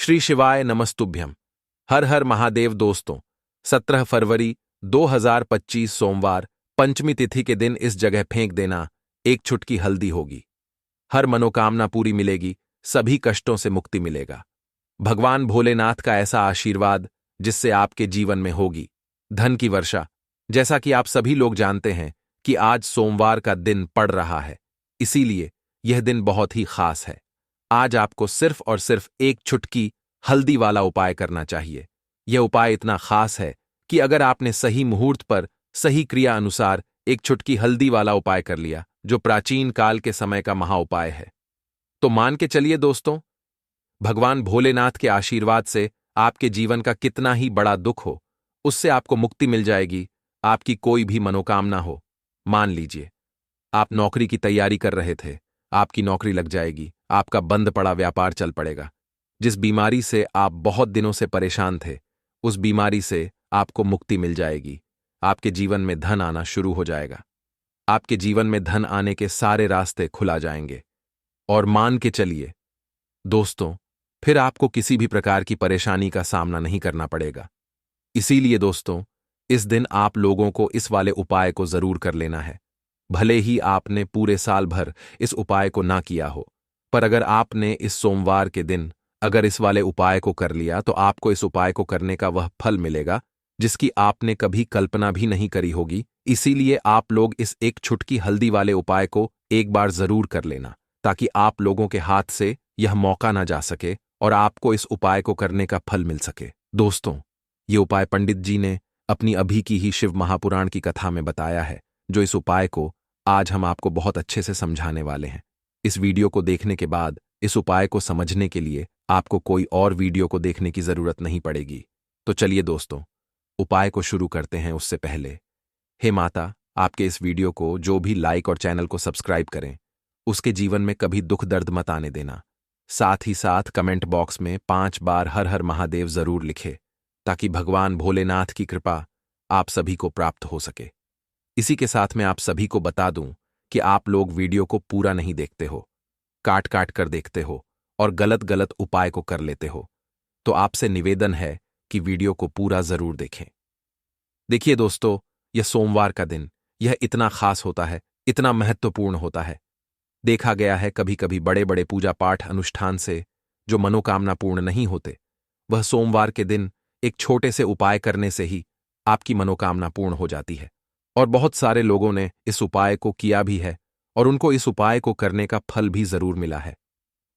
श्री शिवाय नमस्तुभ्यम। हर हर महादेव। दोस्तों, 17 फरवरी 2025 सोमवार पंचमी तिथि के दिन इस जगह फेंक देना एक चुटकी हल्दी होगी। हर मनोकामना पूरी मिलेगी, सभी कष्टों से मुक्ति मिलेगा। भगवान भोलेनाथ का ऐसा आशीर्वाद जिससे आपके जीवन में होगी धन की वर्षा। जैसा कि आप सभी लोग जानते हैं कि आज सोमवार का दिन पड़ रहा है, इसीलिए यह दिन बहुत ही खास है। आज आपको सिर्फ और सिर्फ एक चुटकी हल्दी वाला उपाय करना चाहिए। यह उपाय इतना खास है कि अगर आपने सही मुहूर्त पर सही क्रिया अनुसार एक चुटकी हल्दी वाला उपाय कर लिया, जो प्राचीन काल के समय का महा उपाय है, तो मान के चलिए दोस्तों, भगवान भोलेनाथ के आशीर्वाद से आपके जीवन का कितना ही बड़ा दुख हो, उससे आपको मुक्ति मिल जाएगी। आपकी कोई भी मनोकामना हो, मान लीजिए आप नौकरी की तैयारी कर रहे थे, आपकी नौकरी लग जाएगी। आपका बंद पड़ा व्यापार चल पड़ेगा। जिस बीमारी से आप बहुत दिनों से परेशान थे, उस बीमारी से आपको मुक्ति मिल जाएगी। आपके जीवन में धन आना शुरू हो जाएगा। आपके जीवन में धन आने के सारे रास्ते खुला जाएंगे। और मान के चलिए दोस्तों, फिर आपको किसी भी प्रकार की परेशानी का सामना नहीं करना पड़ेगा। इसीलिए दोस्तों, इस दिन आप लोगों को इस वाले उपाय को जरूर कर लेना है। भले ही आपने पूरे साल भर इस उपाय को ना किया हो, पर अगर आपने इस सोमवार के दिन अगर इस वाले उपाय को कर लिया, तो आपको इस उपाय को करने का वह फल मिलेगा जिसकी आपने कभी कल्पना भी नहीं करी होगी। इसीलिए आप लोग इस एक चुटकी हल्दी वाले उपाय को एक बार जरूर कर लेना, ताकि आप लोगों के हाथ से यह मौका ना जा सके और आपको इस उपाय को करने का फल मिल सके। दोस्तों, ये उपाय पंडित जी ने अपनी अभी की ही शिव महापुराण की कथा में बताया है, जो इस उपाय को आज हम आपको बहुत अच्छे से समझाने वाले हैं। इस वीडियो को देखने के बाद इस उपाय को समझने के लिए आपको कोई और वीडियो को देखने की जरूरत नहीं पड़ेगी। तो चलिए दोस्तों, उपाय को शुरू करते हैं। उससे पहले, हे माता, आपके इस वीडियो को जो भी लाइक और चैनल को सब्सक्राइब करें, उसके जीवन में कभी दुख दर्द मत आने देना। साथ ही साथ कमेंट बॉक्स में 5 बार हर हर महादेव जरूर लिखे, ताकि भगवान भोलेनाथ की कृपा आप सभी को प्राप्त हो सके। इसी के साथ मैं आप सभी को बता दूं कि आप लोग वीडियो को पूरा नहीं देखते हो, काट काट कर देखते हो और गलत गलत उपाय को कर लेते हो। तो आपसे निवेदन है कि वीडियो को पूरा जरूर देखें। देखिए दोस्तों, यह सोमवार का दिन यह इतना खास होता है, इतना महत्वपूर्ण होता है। देखा गया है कभी कभी बड़े बड़े पूजा पाठ अनुष्ठान से जो मनोकामना पूर्ण नहीं होते, वह सोमवार के दिन एक छोटे से उपाय करने से ही आपकी मनोकामना पूर्ण हो जाती है। और बहुत सारे लोगों ने इस उपाय को किया भी है और उनको इस उपाय को करने का फल भी जरूर मिला है।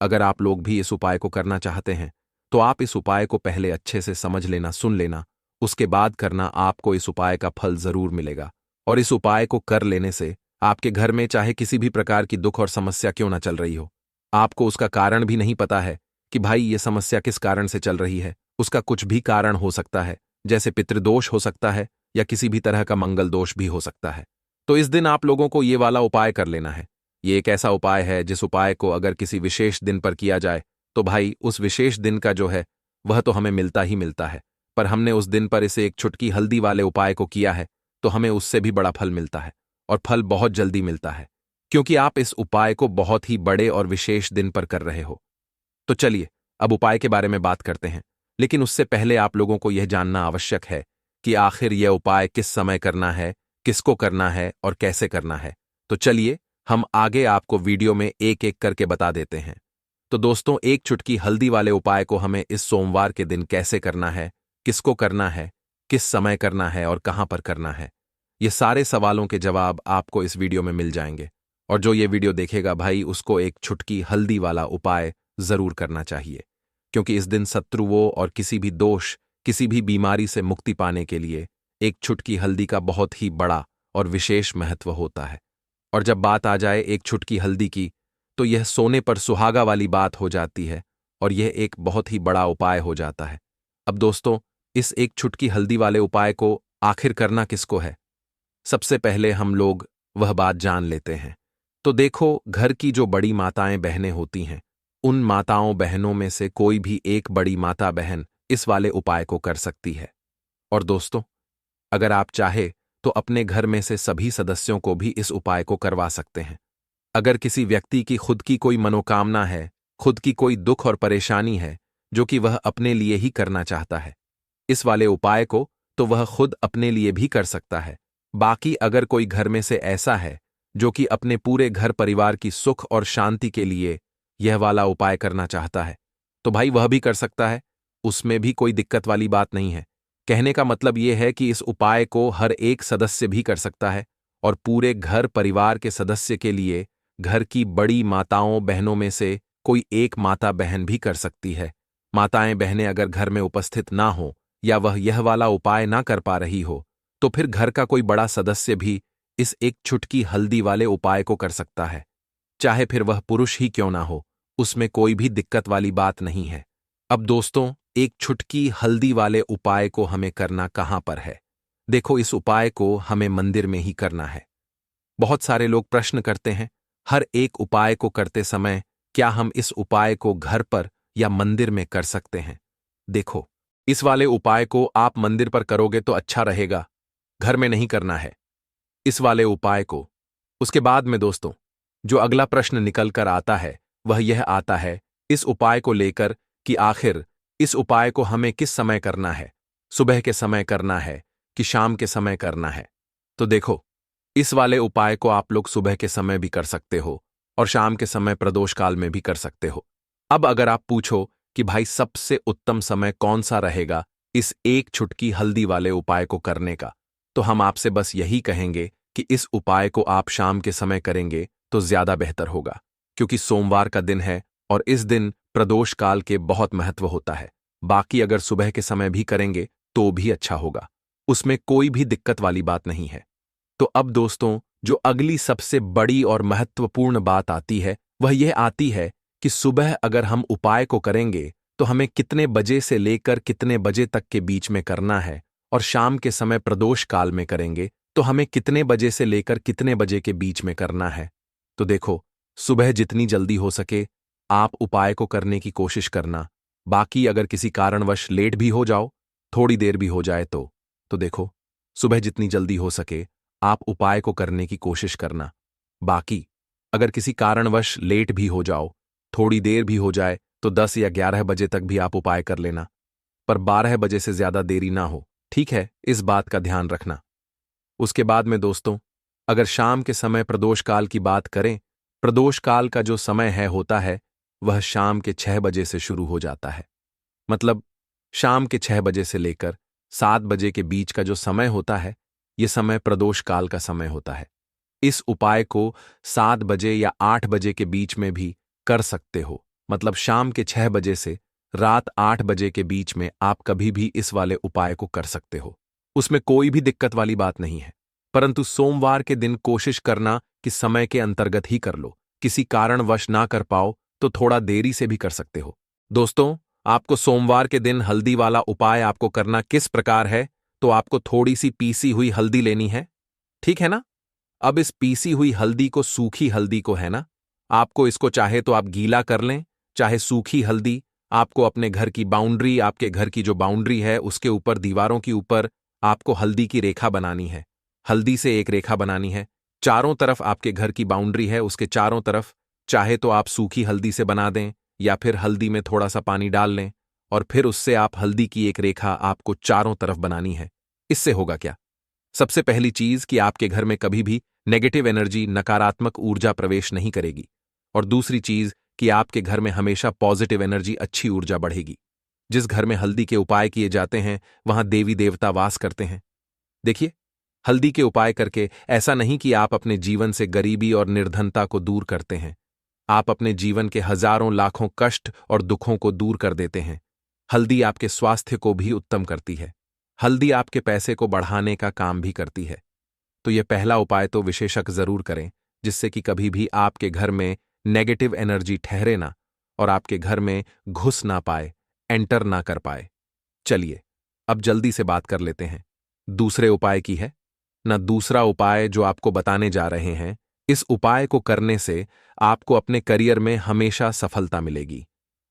अगर आप लोग भी इस उपाय को करना चाहते हैं, तो आप इस उपाय को पहले अच्छे से समझ लेना, सुन लेना, उसके बाद करना। आपको इस उपाय का फल जरूर मिलेगा। और इस उपाय को कर लेने से आपके घर में चाहे किसी भी प्रकार की दुख और समस्या क्यों ना चल रही हो, आपको उसका कारण भी नहीं पता है कि भाई ये समस्या किस कारण से चल रही है, उसका कुछ भी कारण हो सकता है, जैसे पितृदोष हो सकता है या किसी भी तरह का मंगल दोष भी हो सकता है। तो इस दिन आप लोगों को ये वाला उपाय कर लेना है। ये एक ऐसा उपाय है जिस उपाय को अगर किसी विशेष दिन पर किया जाए, तो भाई उस विशेष दिन का जो है वह तो हमें मिलता ही मिलता है। पर हमने उस दिन पर इसे एक चुटकी हल्दी वाले उपाय को किया है, तो हमें उससे भी बड़ा फल मिलता है, और फल बहुत जल्दी मिलता है, क्योंकि आप इस उपाय को बहुत ही बड़े और विशेष दिन पर कर रहे हो। तो चलिए अब उपाय के बारे में बात करते हैं। लेकिन उससे पहले आप लोगों को यह जानना आवश्यक है कि आखिर यह उपाय किस समय करना है, किसको करना है और कैसे करना है। तो चलिए हम आगे आपको वीडियो में एक एक करके बता देते हैं। तो दोस्तों, एक चुटकी हल्दी वाले उपाय को हमें इस सोमवार के दिन कैसे करना है, किसको करना है, किस समय करना है और कहां पर करना है, ये सारे सवालों के जवाब आपको इस वीडियो में मिल जाएंगे। और जो ये वीडियो देखेगा भाई, उसको एक चुटकी हल्दी वाला उपाय जरूर करना चाहिए, क्योंकि इस दिन शत्रुओं और किसी भी दोष, किसी भी बीमारी से मुक्ति पाने के लिए एक चुटकी हल्दी का बहुत ही बड़ा और विशेष महत्व होता है। और जब बात आ जाए एक चुटकी हल्दी की, तो यह सोने पर सुहागा वाली बात हो जाती है और यह एक बहुत ही बड़ा उपाय हो जाता है। अब दोस्तों, इस एक चुटकी हल्दी वाले उपाय को आखिर करना किसको है, सबसे पहले हम लोग वह बात जान लेते हैं। तो देखो, घर की जो बड़ी माताएं बहनें होती हैं, उन माताओं बहनों में से कोई भी एक बड़ी माता बहन इस वाले उपाय को कर सकती है। और दोस्तों, अगर आप चाहे तो अपने घर में से सभी सदस्यों को भी इस उपाय को करवा सकते हैं। अगर किसी व्यक्ति की खुद की कोई मनोकामना है, खुद की कोई दुख और परेशानी है जो कि वह अपने लिए ही करना चाहता है। इस वाले उपाय को तो वह खुद अपने लिए भी कर सकता है। बाकी अगर कोई घर में से ऐसा है जो कि अपने पूरे घर परिवार की सुख और शांति के लिए यह वाला उपाय करना चाहता है, तो भाई वह भी कर सकता है। उसमें भी कोई दिक्कत वाली बात नहीं है। कहने का मतलब यह है कि इस उपाय को हर एक सदस्य भी कर सकता है और पूरे घर परिवार के सदस्य के लिए घर की बड़ी माताओं बहनों में से कोई एक माता बहन भी कर सकती है। माताएं बहनें अगर घर में उपस्थित ना हो या वह यह वाला उपाय ना कर पा रही हो, तो फिर घर का कोई बड़ा सदस्य भी इस एक चुटकी हल्दी वाले उपाय को कर सकता है। चाहे फिर वह पुरुष ही क्यों ना हो, उसमें कोई भी दिक्कत वाली बात नहीं है। अब दोस्तों, एक चुटकी हल्दी वाले उपाय को हमें करना कहां पर है? देखो, इस उपाय को हमें मंदिर में ही करना है। बहुत सारे लोग प्रश्न करते हैं, हर एक उपाय को करते समय क्या हम इस उपाय को घर पर या मंदिर में कर सकते हैं? देखो, इस वाले उपाय को आप मंदिर पर करोगे तो अच्छा रहेगा, घर में नहीं करना है इस वाले उपाय को। उसके बाद में दोस्तों, जो अगला प्रश्न निकल कर आता है वह यह आता है इस उपाय को लेकर कि आखिर इस उपाय को हमें किस समय करना है, सुबह के समय करना है कि शाम के समय करना है? तो देखो, इस वाले उपाय को आप लोग सुबह के समय भी कर सकते हो और शाम के समय प्रदोष काल में भी कर सकते हो। अब अगर आप पूछो कि भाई सबसे उत्तम समय कौन सा रहेगा इस एक चुटकी हल्दी वाले उपाय को करने का, तो हम आपसे बस यही कहेंगे कि इस उपाय को आप शाम के समय करेंगे तो ज्यादा बेहतर होगा, क्योंकि सोमवार का दिन है और इस दिन प्रदोष काल के बहुत महत्व होता है। बाकी अगर सुबह के समय भी करेंगे तो भी अच्छा होगा, उसमें कोई भी दिक्कत वाली बात नहीं है। तो अब दोस्तों, जो अगली सबसे बड़ी और महत्वपूर्ण बात आती है वह यह आती है कि सुबह अगर हम उपाय को करेंगे तो हमें कितने बजे से लेकर कितने बजे तक के बीच में करना है, और शाम के समय प्रदोष काल में करेंगे तो हमें कितने बजे से लेकर कितने बजे के बीच में करना है। तो देखो, सुबह जितनी जल्दी हो सके आप उपाय को करने की कोशिश करना। बाकी अगर किसी कारणवश लेट भी हो जाओ, थोड़ी देर भी हो जाए तो देखो, सुबह जितनी जल्दी हो सके आप उपाय को करने की कोशिश करना। बाकी अगर किसी कारणवश लेट भी हो जाओ, थोड़ी देर भी हो जाए, तो 10 या 11 बजे तक भी आप उपाय कर लेना, पर 12 बजे से ज्यादा देरी ना हो, ठीक है? इस बात का ध्यान रखना। उसके बाद में दोस्तों, अगर शाम के समय प्रदोष काल की बात करें, प्रदोष काल का जो समय होता है वह शाम के 6 बजे से शुरू हो जाता है। मतलब शाम के 6 बजे से लेकर 7 बजे के बीच का जो समय होता है, यह समय प्रदोष काल का समय होता है। इस उपाय को 7 बजे या 8 बजे के बीच में भी कर सकते हो। मतलब शाम के 6 बजे से रात 8 बजे के बीच में आप कभी भी इस वाले उपाय को कर सकते हो, उसमें कोई भी दिक्कत वाली बात नहीं है। परंतु सोमवार के दिन कोशिश करना कि समय के अंतर्गत ही कर लो। किसी कारणवश ना कर पाओ तो थोड़ा देरी से भी कर सकते हो। दोस्तों, आपको सोमवार के दिन हल्दी वाला उपाय आपको करना किस प्रकार है, तो आपको थोड़ी सी पीसी हुई हल्दी लेनी है, ठीक है ना? अब इस पीसी हुई हल्दी को, सूखी हल्दी को है ना, आपको इसको चाहे तो आप गीला कर लें, चाहे सूखी हल्दी आपको अपने घर की बाउंड्री, आपके घर की जो बाउंड्री है उसके ऊपर, दीवारों के ऊपर आपको हल्दी की रेखा बनानी है। हल्दी से एक रेखा बनानी है। चारों तरफ आपके घर की बाउंड्री है, उसके चारों तरफ चाहे तो आप सूखी हल्दी से बना दें या फिर हल्दी में थोड़ा सा पानी डाल लें और फिर उससे आप हल्दी की एक रेखा आपको चारों तरफ बनानी है। इससे होगा क्या? सबसे पहली चीज कि आपके घर में कभी भी नेगेटिव एनर्जी, नकारात्मक ऊर्जा प्रवेश नहीं करेगी, और दूसरी चीज कि आपके घर में हमेशा पॉजिटिव एनर्जी, अच्छी ऊर्जा बढ़ेगी। जिस घर में हल्दी के उपाय किए जाते हैं वहां देवी देवता वास करते हैं। देखिए, हल्दी के उपाय करके ऐसा नहीं कि आप अपने जीवन से गरीबी और निर्धनता को दूर करते हैं, आप अपने जीवन के हजारों लाखों कष्ट और दुखों को दूर कर देते हैं। हल्दी आपके स्वास्थ्य को भी उत्तम करती है। हल्दी आपके पैसे को बढ़ाने का काम भी करती है। तो यह पहला उपाय तो विशेषक जरूर करें, जिससे कि कभी भी आपके घर में नेगेटिव एनर्जी ठहरे ना और आपके घर में घुस ना पाए, एंटर ना कर पाए। चलिए, अब जल्दी से बात कर लेते हैं दूसरे उपाय की है ना। दूसरा उपाय जो आपको बताने जा रहे हैं, इस उपाय को करने से आपको अपने करियर में हमेशा सफलता मिलेगी।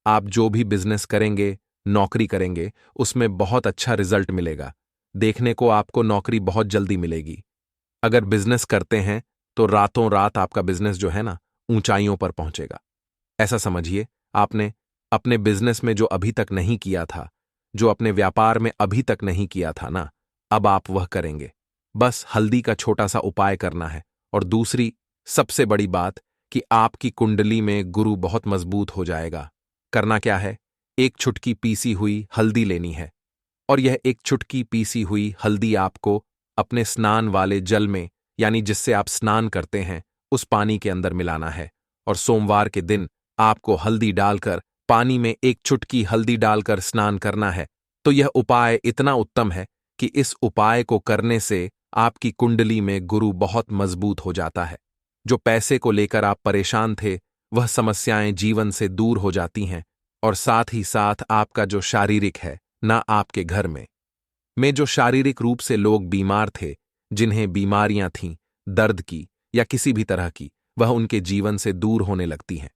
आप जो भी बिजनेस करेंगे, नौकरी करेंगे, उसमें बहुत अच्छा रिजल्ट मिलेगा। देखने को आपको नौकरी बहुत जल्दी मिलेगी। अगर बिजनेस करते हैं तो रातों रात आपका बिजनेस जो है ना, ऊंचाइयों पर पहुंचेगा। ऐसा समझिए, आपने अपने बिजनेस में जो अभी तक नहीं किया था, जो अपने व्यापार में अभी तक नहीं किया था ना, अब आप वह करेंगे। बस हल्दी का छोटा सा उपाय करना है। और दूसरी सबसे बड़ी बात कि आपकी कुंडली में गुरु बहुत मजबूत हो जाएगा। करना क्या है? एक चुटकी पीसी हुई हल्दी लेनी है, और यह एक चुटकी पीसी हुई हल्दी आपको अपने स्नान वाले जल में, यानी जिससे आप स्नान करते हैं, उस पानी के अंदर मिलाना है। और सोमवार के दिन आपको हल्दी डालकर, पानी में एक चुटकी हल्दी डालकर स्नान करना है। तो यह उपाय इतना उत्तम है कि इस उपाय को करने से आपकी कुंडली में गुरु बहुत मजबूत हो जाता है। जो पैसे को लेकर आप परेशान थे, वह समस्याएं जीवन से दूर हो जाती हैं। और साथ ही साथ आपका जो शारीरिक है ना, आपके घर में जो शारीरिक रूप से लोग बीमार थे, जिन्हें बीमारियां थीं, दर्द की या किसी भी तरह की, वह उनके जीवन से दूर होने लगती हैं।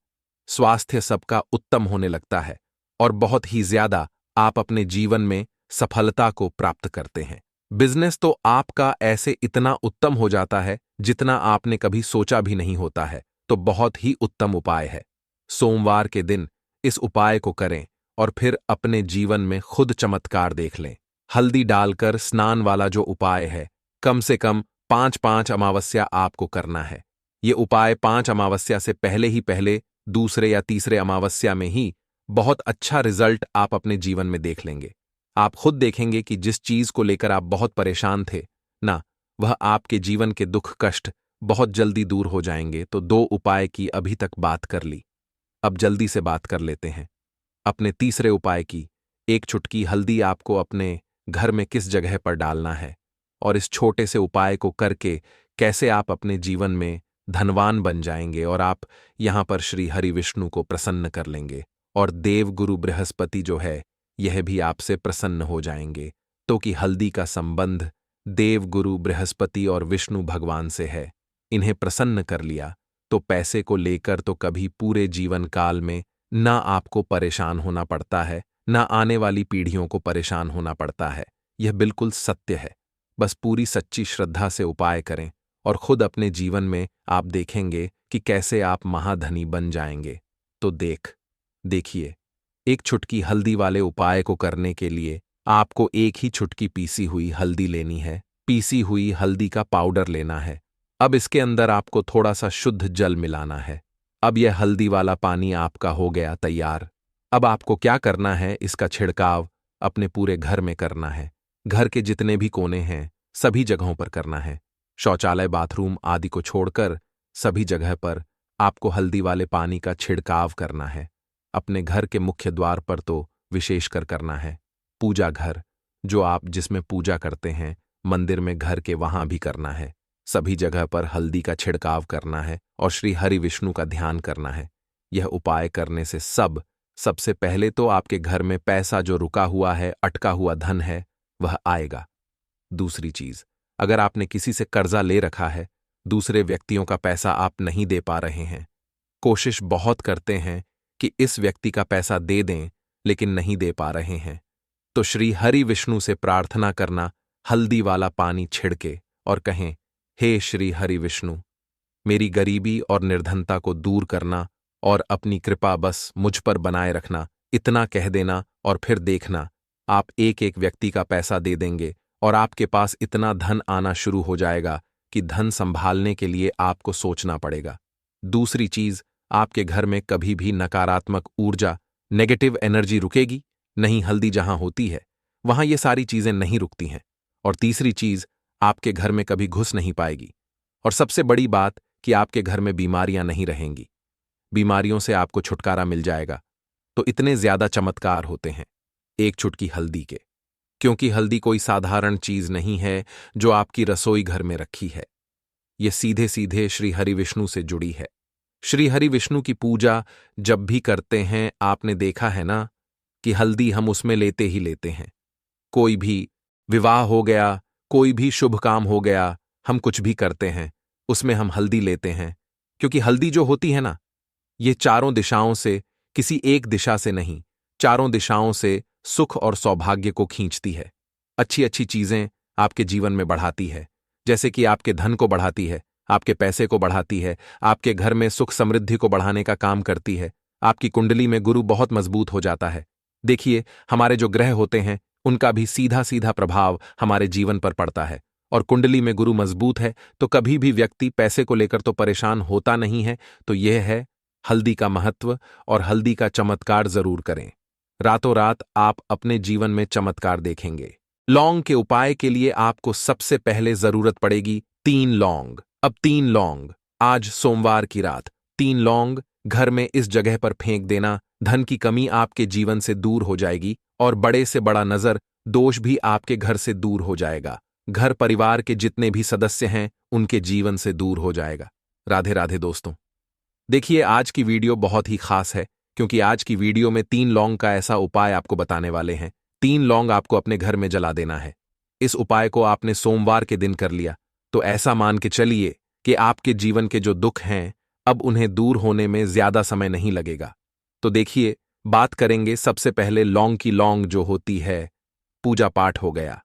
स्वास्थ्य सबका उत्तम होने लगता है और बहुत ही ज्यादा आप अपने जीवन में सफलता को प्राप्त करते हैं। बिजनेस तो आपका ऐसे इतना उत्तम हो जाता है जितना आपने कभी सोचा भी नहीं होता है। तो बहुत ही उत्तम उपाय है। सोमवार के दिन इस उपाय को करें और फिर अपने जीवन में खुद चमत्कार देख लें। हल्दी डालकर स्नान वाला जो उपाय है, कम से कम 5-5 अमावस्या आपको करना है। ये उपाय 5 अमावस्या से पहले दूसरे या तीसरे अमावस्या में ही बहुत अच्छा रिजल्ट आप अपने जीवन में देख लेंगे। आप खुद देखेंगे कि जिस चीज को लेकर आप बहुत परेशान थे ना, वह आपके जीवन के दुख कष्ट बहुत जल्दी दूर हो जाएंगे। तो 2 उपाय की अभी तक बात कर ली, अब जल्दी से बात कर लेते हैं अपने तीसरे उपाय की। एक चुटकी हल्दी आपको अपने घर में किस जगह पर डालना है, और इस छोटे से उपाय को करके कैसे आप अपने जीवन में धनवान बन जाएंगे और आप यहां पर श्री हरि विष्णु को प्रसन्न कर लेंगे। और देव गुरु बृहस्पति जो है, यह भी आपसे प्रसन्न हो जाएंगे। तो कि हल्दी का संबंध देव गुरु बृहस्पति और विष्णु भगवान से है। इन्हें प्रसन्न कर लिया तो पैसे को लेकर तो कभी पूरे जीवन काल में ना आपको परेशान होना पड़ता है, ना आने वाली पीढ़ियों को परेशान होना पड़ता है। यह बिल्कुल सत्य है। बस पूरी सच्ची श्रद्धा से उपाय करें और खुद अपने जीवन में आप देखेंगे कि कैसे आप महाधनी बन जाएंगे। तो देखिए, एक चुटकी हल्दी वाले उपाय को करने के लिए आपको एक ही चुटकी पीसी हुई हल्दी लेनी है। पीसी हुई हल्दी का पाउडर लेना है। अब इसके अंदर आपको थोड़ा सा शुद्ध जल मिलाना है। अब यह हल्दी वाला पानी आपका हो गया तैयार। अब आपको क्या करना है, इसका छिड़काव अपने पूरे घर में करना है। घर के जितने भी कोने हैं, सभी जगहों पर करना है। शौचालय, बाथरूम आदि को छोड़कर सभी जगह पर आपको हल्दी वाले पानी का छिड़काव करना है। अपने घर के मुख्य द्वार पर तो विशेषकर करना है। पूजा घर, जो आप जिसमें पूजा करते हैं, मंदिर में, घर के, वहां भी करना है। सभी जगह पर हल्दी का छिड़काव करना है और श्री हरि विष्णु का ध्यान करना है। यह उपाय करने से सबसे पहले तो आपके घर में पैसा जो रुका हुआ है, अटका हुआ धन है, वह आएगा। दूसरी चीज, अगर आपने किसी से कर्जा ले रखा है, दूसरे व्यक्तियों का पैसा आप नहीं दे पा रहे हैं, कोशिश बहुत करते हैं कि इस व्यक्ति का पैसा दे दें, लेकिन नहीं दे पा रहे हैं, तो श्री हरि विष्णु से प्रार्थना करना, हल्दी वाला पानी छिड़के और कहें, हे श्री हरि विष्णु, मेरी गरीबी और निर्धनता को दूर करना और अपनी कृपा बस मुझ पर बनाए रखना। इतना कह देना और फिर देखना, आप एक एक व्यक्ति का पैसा दे देंगे और आपके पास इतना धन आना शुरू हो जाएगा कि धन संभालने के लिए आपको सोचना पड़ेगा। दूसरी चीज, आपके घर में कभी भी नकारात्मक ऊर्जा, नेगेटिव एनर्जी रुकेगी नहीं। हल्दी जहां होती है, वहां ये सारी चीजें नहीं रुकती हैं। और तीसरी चीज, आपके घर में कभी घुस नहीं पाएगी। और सबसे बड़ी बात कि आपके घर में बीमारियां नहीं रहेंगी। बीमारियों से आपको छुटकारा मिल जाएगा। तो इतने ज्यादा चमत्कार होते हैं एक चुटकी हल्दी के, क्योंकि हल्दी कोई साधारण चीज नहीं है जो आपकी रसोई घर में रखी है। यह सीधे सीधे श्री हरि विष्णु से जुड़ी है। श्री हरि विष्णु की पूजा जब भी करते हैं, आपने देखा है ना कि हल्दी हम उसमें लेते ही लेते हैं। कोई भी विवाह हो गया, कोई भी शुभ काम हो गया, हम कुछ भी करते हैं, उसमें हम हल्दी लेते हैं। क्योंकि हल्दी जो होती है ना, ये चारों दिशाओं से, किसी एक दिशा से नहीं, चारों दिशाओं से सुख और सौभाग्य को खींचती है। अच्छी अच्छी चीजें आपके जीवन में बढ़ाती है, जैसे कि आपके धन को बढ़ाती है, आपके पैसे को बढ़ाती है, आपके घर में सुख समृद्धि को बढ़ाने का काम करती है, आपकी कुंडली में गुरु बहुत मजबूत हो जाता है। देखिए, हमारे जो ग्रह होते हैं उनका भी सीधा सीधा प्रभाव हमारे जीवन पर पड़ता है, और कुंडली में गुरु मजबूत है तो कभी भी व्यक्ति पैसे को लेकर तो परेशान होता नहीं है। तो यह है हल्दी का महत्व, और हल्दी का चमत्कार जरूर करें। रातों रात आप अपने जीवन में चमत्कार देखेंगे। लौंग के उपाय के लिए आपको सबसे पहले जरूरत पड़ेगी 3 लौंग। अब 3 लौंग, आज सोमवार की रात 3 लौंग घर में इस जगह पर फेंक देना। धन की कमी आपके जीवन से दूर हो जाएगी, और बड़े से बड़ा नजर दोष भी आपके घर से दूर हो जाएगा। घर परिवार के जितने भी सदस्य हैं उनके जीवन से दूर हो जाएगा। राधे राधे दोस्तों। देखिए, आज की वीडियो बहुत ही खास है, क्योंकि आज की वीडियो में 3 लौंग का ऐसा उपाय आपको बताने वाले हैं। 3 लौंग आपको अपने घर में जला देना है। इस उपाय को आपने सोमवार के दिन कर लिया तो ऐसा मान के चलिए कि आपके जीवन के जो दुख हैं अब उन्हें दूर होने में ज्यादा समय नहीं लगेगा। तो देखिए, बात करेंगे सबसे पहले लौंग की। लौंग जो होती है, पूजा पाठ हो गया।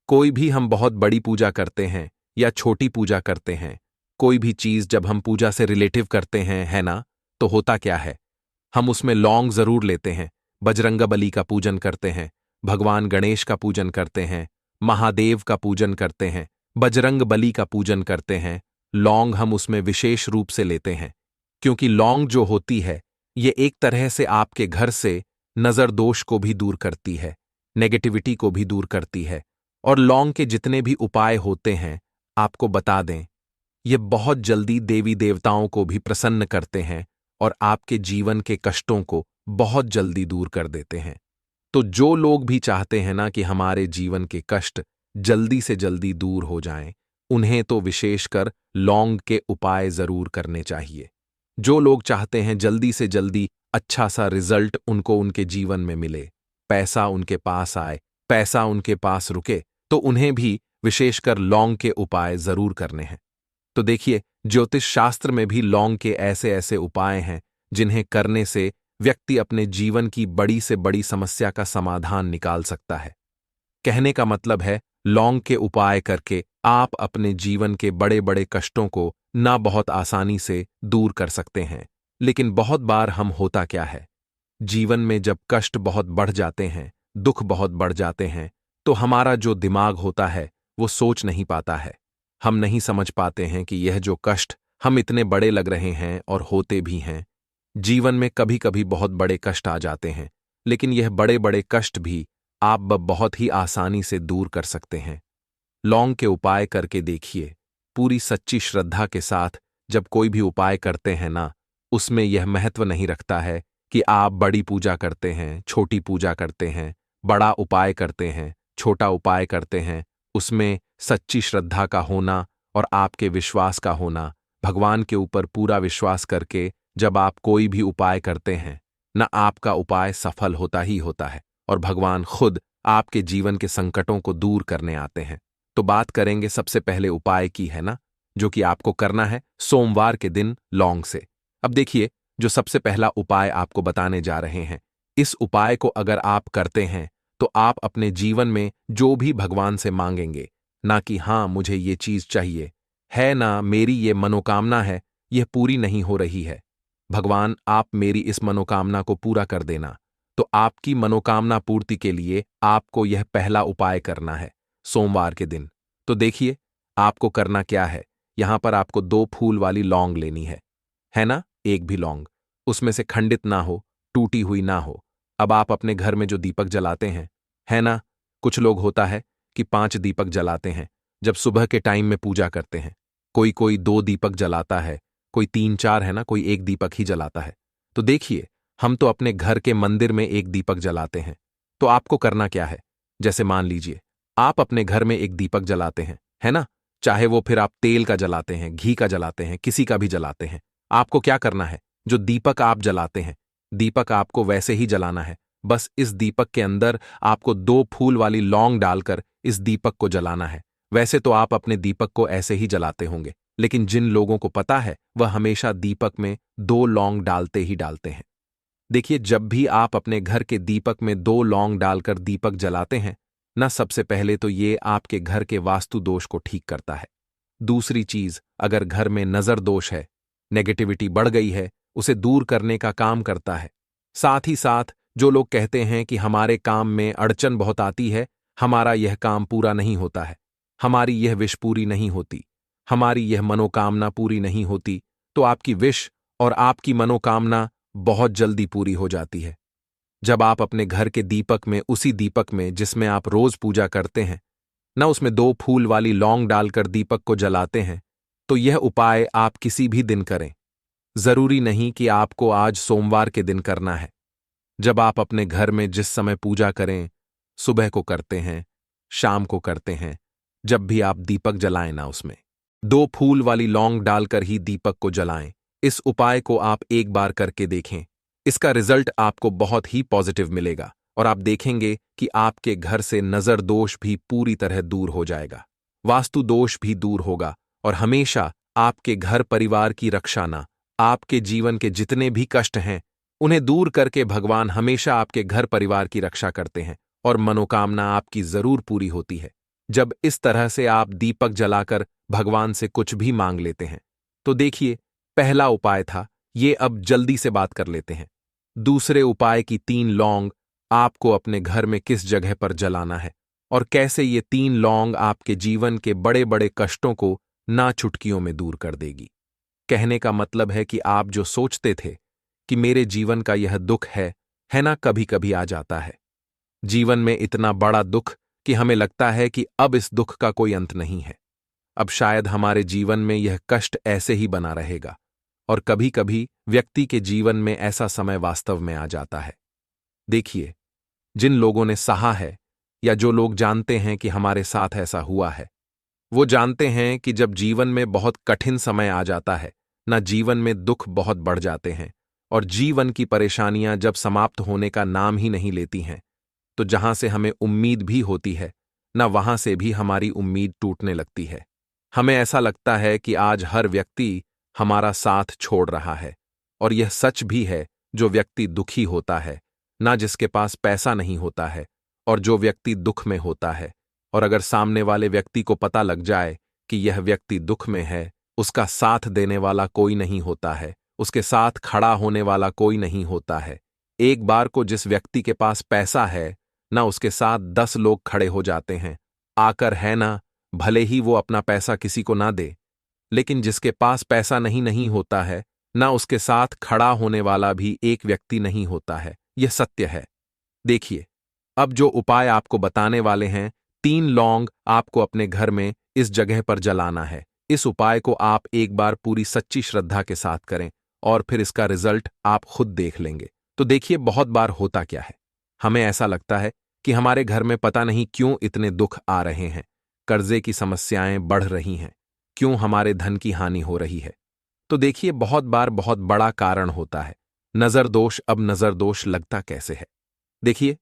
कोई भी हम बहुत बड़ी पूजा करते हैं या छोटी पूजा करते हैं, कोई भी चीज जब हम पूजा से रिलेटिव करते हैं, है ना, तो होता क्या है, हम उसमें लौंग जरूर लेते हैं। बजरंगबली का पूजन करते हैं, भगवान गणेश का पूजन करते हैं, महादेव का पूजन करते हैं, बजरंगबली का पूजन करते हैं। लौंग हम उसमें विशेष रूप से लेते हैं, क्योंकि लौंग जो होती है ये एक तरह से आपके घर से नजर दोष को भी दूर करती है, नेगेटिविटी को भी दूर करती है। और लौंग के जितने भी उपाय होते हैं, आपको बता दें, ये बहुत जल्दी देवी देवताओं को भी प्रसन्न करते हैं और आपके जीवन के कष्टों को बहुत जल्दी दूर कर देते हैं। तो जो लोग भी चाहते हैं ना कि हमारे जीवन के कष्ट जल्दी से जल्दी दूर हो जाएं, उन्हें तो विशेषकर लौंग के उपाय जरूर करने चाहिए। जो लोग चाहते हैं जल्दी से जल्दी अच्छा सा रिजल्ट उनको उनके जीवन में मिले, पैसा उनके पास आए, पैसा उनके पास रुके, तो उन्हें भी विशेषकर लौंग के उपाय जरूर करने हैं। तो देखिए, ज्योतिष शास्त्र में भी लौंग के ऐसे ऐसे उपाय हैं जिन्हें करने से व्यक्ति अपने जीवन की बड़ी से बड़ी समस्या का समाधान निकाल सकता है। कहने का मतलब है, लौंग के उपाय करके आप अपने जीवन के बड़े बड़े कष्टों को ना बहुत आसानी से दूर कर सकते हैं। लेकिन बहुत बार हम होता क्या है, जीवन में जब कष्ट बहुत बढ़ जाते हैं, दुख बहुत बढ़ जाते हैं, तो हमारा जो दिमाग होता है वो सोच नहीं पाता है। हम नहीं समझ पाते हैं कि यह जो कष्ट हम इतने बड़े लग रहे हैं और होते भी हैं। जीवन में कभी कभी बहुत बड़े कष्ट आ जाते हैं, लेकिन यह बड़े बड़े कष्ट भी आप बहुत ही आसानी से दूर कर सकते हैं। लौंग के उपाय करके देखिए, पूरी सच्ची श्रद्धा के साथ जब कोई भी उपाय करते हैं ना, उसमें यह महत्व नहीं रखता है कि आप बड़ी पूजा करते हैं, छोटी पूजा करते हैं, बड़ा उपाय करते हैं, छोटा उपाय करते हैं। उसमें सच्ची श्रद्धा का होना और आपके विश्वास का होना, भगवान के ऊपर पूरा विश्वास करके जब आप कोई भी उपाय करते हैं ना, आपका उपाय सफल होता ही होता है और भगवान खुद आपके जीवन के संकटों को दूर करने आते हैं। तो बात करेंगे सबसे पहले उपाय की, है ना, जो कि आपको करना है सोमवार के दिन लौंग से। अब देखिए, जो सबसे पहला उपाय आपको बताने जा रहे हैं, इस उपाय को अगर आप करते हैं तो आप अपने जीवन में जो भी भगवान से मांगेंगे, ना कि हाँ मुझे ये चीज चाहिए, है ना मेरी ये मनोकामना है, यह पूरी नहीं हो रही है, भगवान आप मेरी इस मनोकामना को पूरा कर देना। तो आपकी मनोकामना पूर्ति के लिए आपको यह पहला उपाय करना है सोमवार के दिन। तो देखिए, आपको करना क्या है, यहां पर आपको 2 फूल वाली लौंग लेनी है ना, एक भी लौंग उसमें से खंडित ना हो, टूटी हुई ना हो। अब आप अपने घर में जो दीपक जलाते हैं, है ना, कुछ लोग होता है कि 5 दीपक जलाते हैं जब सुबह के टाइम में पूजा करते हैं, कोई कोई 2 दीपक जलाता है, कोई 3-4, है ना, कोई 1 दीपक ही जलाता है। तो देखिए, हम तो अपने घर के मंदिर में 1 दीपक जलाते हैं। तो आपको करना क्या है, जैसे मान लीजिए आप अपने घर में 1 दीपक जलाते हैं, है ना, चाहे वो फिर आप तेल का जलाते हैं, घी का जलाते हैं, किसी का भी जलाते हैं, आपको क्या करना है, जो दीपक आप जलाते हैं, दीपक आपको वैसे ही जलाना है। बस इस दीपक के अंदर आपको 2 फूल वाली लौंग डालकर इस दीपक को जलाना है। वैसे तो आप अपने दीपक को ऐसे ही जलाते होंगे, लेकिन जिन लोगों को पता है वह हमेशा दीपक में 2 लौंग डालते ही डालते हैं। देखिए, जब भी आप अपने घर के दीपक में 2 लौंग डालकर दीपक जलाते हैं ना, सबसे पहले तो ये आपके घर के वास्तु दोष को ठीक करता है। दूसरी चीज, अगर घर में नजर दोष है, नेगेटिविटी बढ़ गई है, उसे दूर करने का काम करता है। साथ ही साथ जो लोग कहते हैं कि हमारे काम में अड़चन बहुत आती है, हमारा यह काम पूरा नहीं होता है, हमारी यह विश पूरी नहीं होती, हमारी यह मनोकामना पूरी नहीं होती, तो आपकी विश और आपकी मनोकामना बहुत जल्दी पूरी हो जाती है। जब आप अपने घर के दीपक में, उसी दीपक में जिसमें आप रोज पूजा करते हैं, न उसमें 2 फूल वाली लौंग डालकर दीपक को जलाते हैं, तो यह उपाय आप किसी भी दिन करें। जरूरी नहीं कि आपको आज सोमवार के दिन करना है। जब आप अपने घर में जिस समय पूजा करें, सुबह को करते हैं, शाम को करते हैं, जब भी आप दीपक जलाएं ना उसमें 2 फूल वाली लौंग डालकर ही दीपक को जलाएं। इस उपाय को आप एक बार करके देखें। इसका रिजल्ट आपको बहुत ही पॉजिटिव मिलेगा और आप देखेंगे कि आपके घर से नजर दोष भी पूरी तरह दूर हो जाएगा, वास्तु दोष भी दूर होगा और हमेशा आपके घर परिवार की रक्षा ना, आपके जीवन के जितने भी कष्ट हैं उन्हें दूर करके भगवान हमेशा आपके घर परिवार की रक्षा करते हैं और मनोकामना आपकी जरूर पूरी होती है। जब इस तरह से आप दीपक जलाकर भगवान से कुछ भी मांग लेते हैं तो देखिए, पहला उपाय था ये, अब जल्दी से बात कर लेते हैं। दूसरे उपाय की 3 लौंग आपको अपने घर में किस जगह पर जलाना है और कैसे ये 3 लौंग आपके जीवन के बड़े बड़े कष्टों को ना चुटकियों में दूर कर देगी। कहने का मतलब है कि आप जो सोचते थे कि मेरे जीवन का यह दुख है ना, कभी कभी आ जाता है जीवन में इतना बड़ा दुख कि हमें लगता है कि अब इस दुख का कोई अंत नहीं है, अब शायद हमारे जीवन में यह कष्ट ऐसे ही बना रहेगा। और कभी कभी व्यक्ति के जीवन में ऐसा समय वास्तव में आ जाता है। देखिए, जिन लोगों ने सहा है या जो लोग जानते हैं कि हमारे साथ ऐसा हुआ है, वो जानते हैं कि जब जीवन में बहुत कठिन समय आ जाता है ना, जीवन में दुख बहुत बढ़ जाते हैं और जीवन की परेशानियां जब समाप्त होने का नाम ही नहीं लेती हैं, तो जहां से हमें उम्मीद भी होती है ना, वहां से भी हमारी उम्मीद टूटने लगती है। हमें ऐसा लगता है कि आज हर व्यक्ति हमारा साथ छोड़ रहा है और यह सच भी है। जो व्यक्ति दुखी होता है ना, जिसके पास पैसा नहीं होता है और जो व्यक्ति दुख में होता है, और अगर सामने वाले व्यक्ति को पता लग जाए कि यह व्यक्ति दुख में है, उसका साथ देने वाला कोई नहीं होता है, उसके साथ खड़ा होने वाला कोई नहीं होता है। एक बार को जिस व्यक्ति के पास पैसा है ना, उसके साथ 10 लोग खड़े हो जाते हैं आकर, है ना, भले ही वो अपना पैसा किसी को ना दे, लेकिन जिसके पास पैसा नहीं होता है ना, उसके साथ खड़ा होने वाला भी एक व्यक्ति नहीं होता है। यह सत्य है। देखिए, अब जो उपाय आपको बताने वाले हैं, 3 लौंग आपको अपने घर में इस जगह पर जलाना है। इस उपाय को आप एक बार पूरी सच्ची श्रद्धा के साथ करें और फिर इसका रिजल्ट आप खुद देख लेंगे। तो देखिए, बहुत बार होता क्या है, हमें ऐसा लगता है कि हमारे घर में पता नहीं क्यों इतने दुख आ रहे हैं, कर्जे की समस्याएं बढ़ रही हैं, क्यों हमारे धन की हानि हो रही है। तो देखिए, बहुत बार बहुत बड़ा कारण होता है नजर दोष। अब नजर दोष लगता कैसे है? देखिए,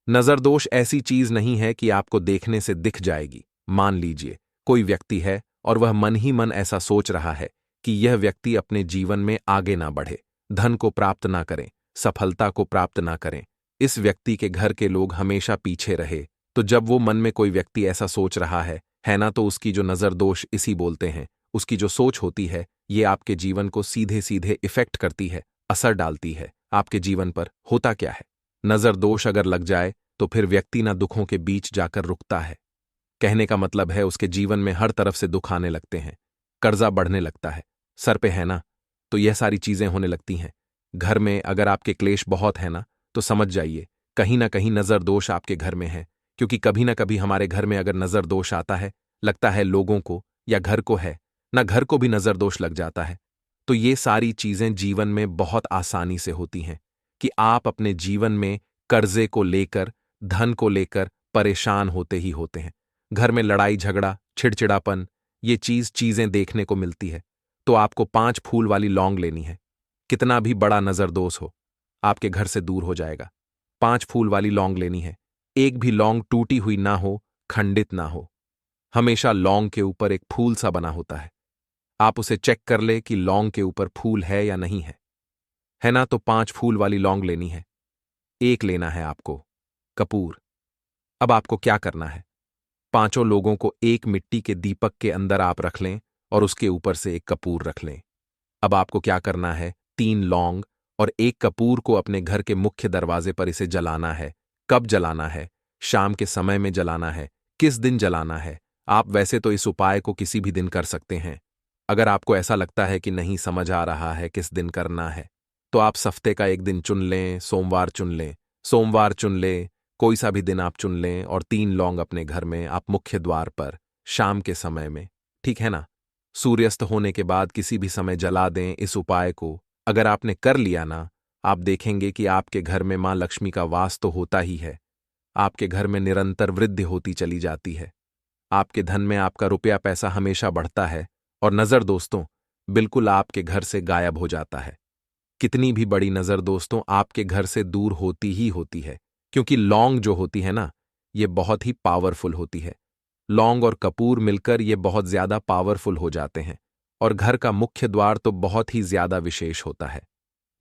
नजर दोष ऐसी चीज नहीं है कि आपको देखने से दिख जाएगी। मान लीजिए कोई व्यक्ति है और वह मन ही मन ऐसा सोच रहा है कि यह व्यक्ति अपने जीवन में आगे ना बढ़े, धन को प्राप्त ना करें, सफलता को प्राप्त ना करें, इस व्यक्ति के घर के लोग हमेशा पीछे रहे। तो जब वो मन में कोई व्यक्ति ऐसा सोच रहा है ना, तो उसकी जो नजर दोष इसी बोलते हैं, उसकी जो सोच होती है, ये आपके जीवन को सीधे सीधे इफेक्ट करती है, असर डालती है आपके जीवन पर। होता क्या है, नजर दोष अगर लग जाए तो फिर व्यक्ति ना दुखों के बीच जाकर रुकता है। कहने का मतलब है उसके जीवन में हर तरफ से दुख आने लगते हैं, कर्जा बढ़ने लगता है सर पे, है ना, तो यह सारी चीजें होने लगती हैं। घर में अगर आपके क्लेश बहुत है ना, तो समझ जाइए कहीं ना कहीं नजर दोष आपके घर में है, क्योंकि कभी ना कभी हमारे घर में अगर नजर दोष आता है, लगता है लोगों को या घर को है ना, घर को भी नजर दोष लग जाता है। तो ये सारी चीजें जीवन में बहुत आसानी से होती हैं कि आप अपने जीवन में कर्जे को लेकर, धन को लेकर परेशान होते ही होते हैं। घर में लड़ाई झगड़ा, चिड़चिड़ापन, ये चीजें देखने को मिलती है। तो आपको 5 फूल वाली लौंग लेनी है। कितना भी बड़ा नजर दोष हो, आपके घर से दूर हो जाएगा। 5 फूल वाली लौंग लेनी है। एक भी लौंग टूटी हुई ना हो, खंडित ना हो, हमेशा लौंग के ऊपर एक फूल सा बना होता है। आप उसे चेक कर ले कि लौंग के ऊपर फूल है या नहीं है ना, तो 5 फूल वाली लौंग लेनी है। एक लेना है आपको कपूर। अब आपको क्या करना है, 5 लोगों को एक मिट्टी के दीपक के अंदर आप रख लें और उसके ऊपर से एक कपूर रख लें। अब आपको क्या करना है, 3 लौंग और 1 कपूर को अपने घर के मुख्य दरवाजे पर इसे जलाना है। कब जलाना है? शाम के समय में जलाना है। किस दिन जलाना है? आप वैसे तो इस उपाय को किसी भी दिन कर सकते हैं। अगर आपको ऐसा लगता है कि नहीं समझ आ रहा है किस दिन करना है, तो आप हफ्ते का एक दिन चुन लें, सोमवार चुन लें। सोमवार चुन लें, कोई सा भी दिन आप चुन लें और 3 लौंग अपने घर में आप मुख्य द्वार पर शाम के समय में, ठीक है ना? सूर्यास्त होने के बाद किसी भी समय जला दें इस उपाय को। अगर आपने कर लिया ना, आप देखेंगे कि आपके घर में मां लक्ष्मी का वास तो होता ही है। आपके घर में निरंतर वृद्धि होती चली जाती है। आपके धन में आपका रुपया पैसा हमेशा बढ़ता है और नजर दोस्तों बिल्कुल आपके घर से गायब हो जाता है। कितनी भी बड़ी नजर दोस्तों आपके घर से दूर होती ही होती है, क्योंकि लौंग जो होती है ना, ये बहुत ही पावरफुल होती है। लौंग और कपूर मिलकर ये बहुत ज्यादा पावरफुल हो जाते हैं और घर का मुख्य द्वार तो बहुत ही ज्यादा विशेष होता है।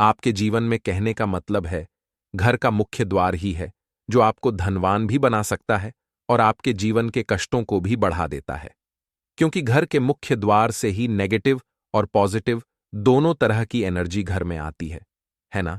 आपके जीवन में कहने का मतलब है घर का मुख्य द्वार ही है जो आपको धनवान भी बना सकता है और आपके जीवन के कष्टों को भी बढ़ा देता है, क्योंकि घर के मुख्य द्वार से ही नेगेटिव और पॉजिटिव दोनों तरह की एनर्जी घर में आती है ना?